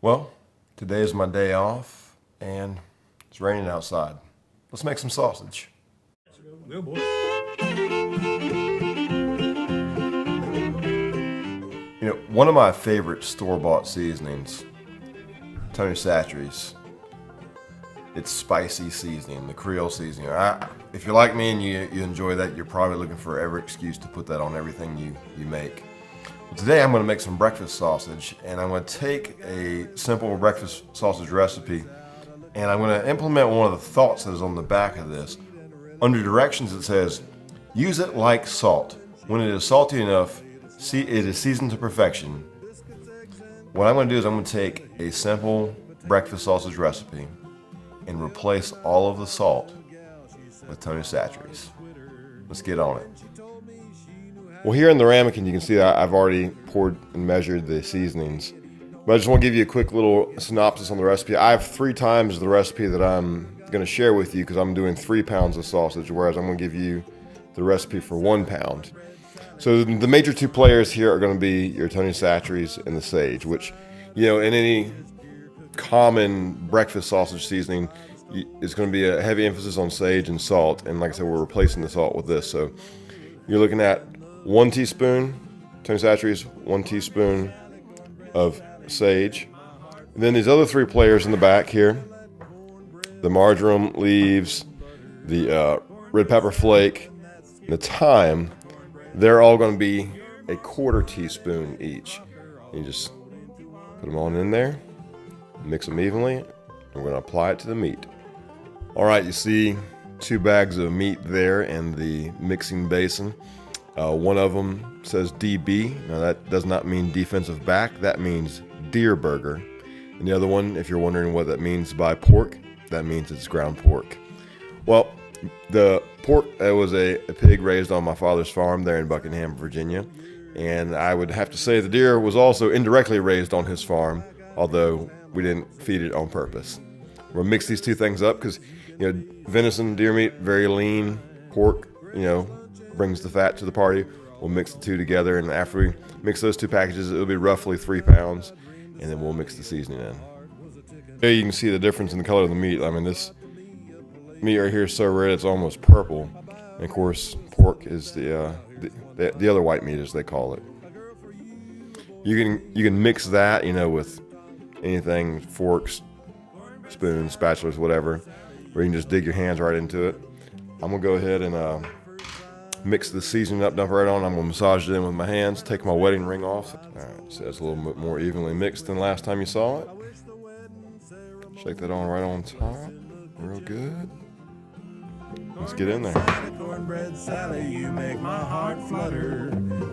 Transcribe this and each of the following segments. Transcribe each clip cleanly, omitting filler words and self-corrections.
Well, today is my day off, and it's raining outside. Let's make some sausage. Good boy. You know, one of my favorite store-bought seasonings, Tony Chachere's. It's spicy seasoning, the Creole seasoning. If you're like me and you enjoy that, you're probably looking for every excuse to put that on everything you make. Today I'm going to make some breakfast sausage, and I'm going to take a simple breakfast sausage recipe, and I'm going to implement one of the thoughts that is on the back of this. Under directions it says, use it like salt. When it is salty enough, it is seasoned to perfection. What I'm going to do is I'm going to take a simple breakfast sausage recipe and replace all of the salt with Tony Chachere's. Let's get on it. Well, here in the ramekin, you can see that I've already poured and measured the seasonings. But I just want to give you a quick little synopsis on the recipe. I have 3 times the recipe that I'm going to share with you because I'm doing 3 pounds of sausage, whereas I'm going to give you the recipe for 1 pound. So the major 2 players here are going to be your Tony Chachere's and the sage, which, you know, in any common breakfast sausage seasoning, it's going to be a heavy emphasis on sage and salt. And like I said, we're replacing the salt with this. So you're looking at 1 teaspoon Tony Chachere's, 1 teaspoon of sage. And then these other 3 players in the back here, the marjoram leaves, the red pepper flake, and the thyme, they're all going to be a 1/4 teaspoon each. You just put them all in there, mix them evenly, and we're going to apply it to the meat. All right, you see 2 bags of meat there in the mixing basin. One of them says DB. Now that does not mean defensive back. That means deer burger. And the other one, if you're wondering what that means by pork, that means it's ground pork. Well, the pork was a pig raised on my father's farm there in Buckingham, Virginia. And I would have to say the deer was also indirectly raised on his farm, although we didn't feed it on purpose. We'll mix these 2 things up because, you know, venison, deer meat, very lean. Pork, you know, brings the fat to the party. We'll mix the 2 together, and after we mix those 2 packages, it'll be roughly 3 pounds, and then we'll mix the seasoning in. There you can see the difference in the color of the meat. I mean, this meat right here is so red it's almost purple. And of course, pork is the other white meat, as they call it. You can mix that, you know, with anything, forks, spoons, spatulas, whatever, where you can just dig your hands right into it. I'm gonna go ahead and mix the seasoning up, dump it right on. I'm gonna massage it in with my hands, take my wedding ring off. All right, so it's a little bit more evenly mixed than last time you saw it. Shake that on right on top, real good. Let's get in there. Cornbread Sally, you make my heart flutter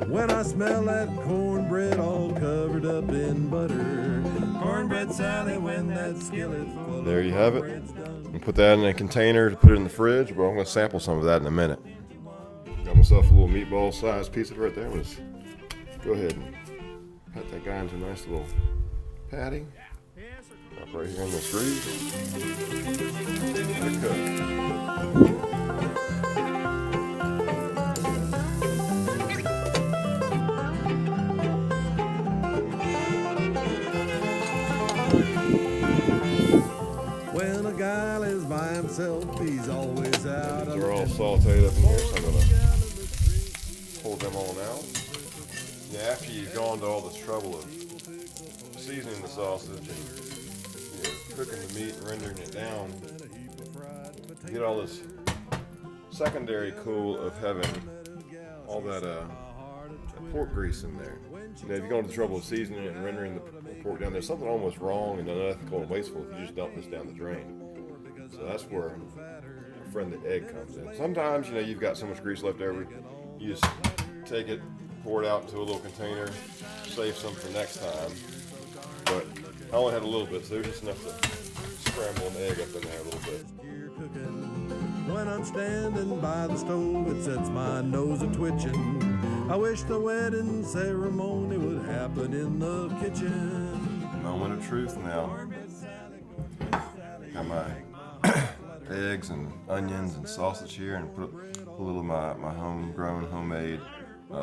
when I smell that cornbread all covered up in butter. Cornbread Sally, when that skillet's full. There you have it. And put that in a container to put it in the fridge. Well, I'm going to sample some of that in a minute. Got myself a little meatball-sized piece of it right there. Let's go ahead and pat that guy into a nice little patty. Up right here in this grease. Let it cook. When a guy lives by himself, he's always out. These are all sauteed up in here, so I'm going to pull them all out. Yeah, after you've gone to all this trouble of seasoning the sausage and cooking the meat and rendering it down, you get all this secondary cool of having all that pork grease in there. You know, if you go to the trouble of seasoning it and rendering the pork down, there's something almost wrong and unethical and wasteful if you just dump this down the drain. So that's where our friend the egg comes in. Sometimes, you know, you've got so much grease left over, you just take it, pour it out into a little container, save some for next time. But I only had a little bit, so there's just enough to scramble an egg up in there a little bit. When I'm standing by the stove, it sets my nose a-twitching. I wish the wedding ceremony would happen in the kitchen. Moment of truth now. Got my eggs and onions and sausage here, and put a little of my homegrown, homemade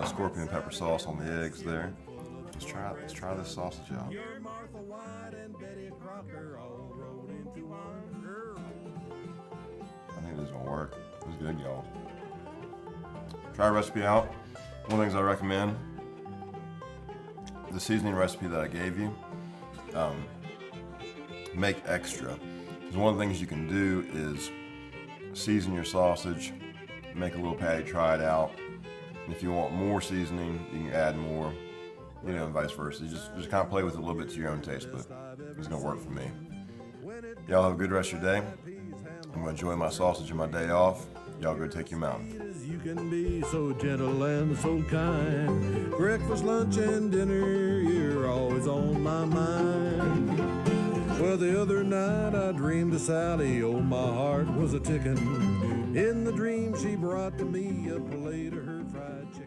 scorpion and pepper sauce on the eggs there. Let's try this sausage out. sucker all rolled into one. I think this is gonna work. This is good, y'all. Try a recipe out. One of the things I recommend, the seasoning recipe that I gave you, make extra. Because one of the things you can do is season your sausage, make a little patty, try it out. And if you want more seasoning, you can add more, and vice versa. You just kind of play with it a little bit to your own taste, but it's gonna work for me. Y'all have a good rest of your day. I'm gonna enjoy my sausage and my day off. Y'all go take your mountain. You can be so gentle and so kind. Breakfast, lunch, and dinner, you're always on my mind. Well, the other night I dreamed of Sally, oh, my heart was a ticking. In the dream she brought to me a plate of her fried chicken.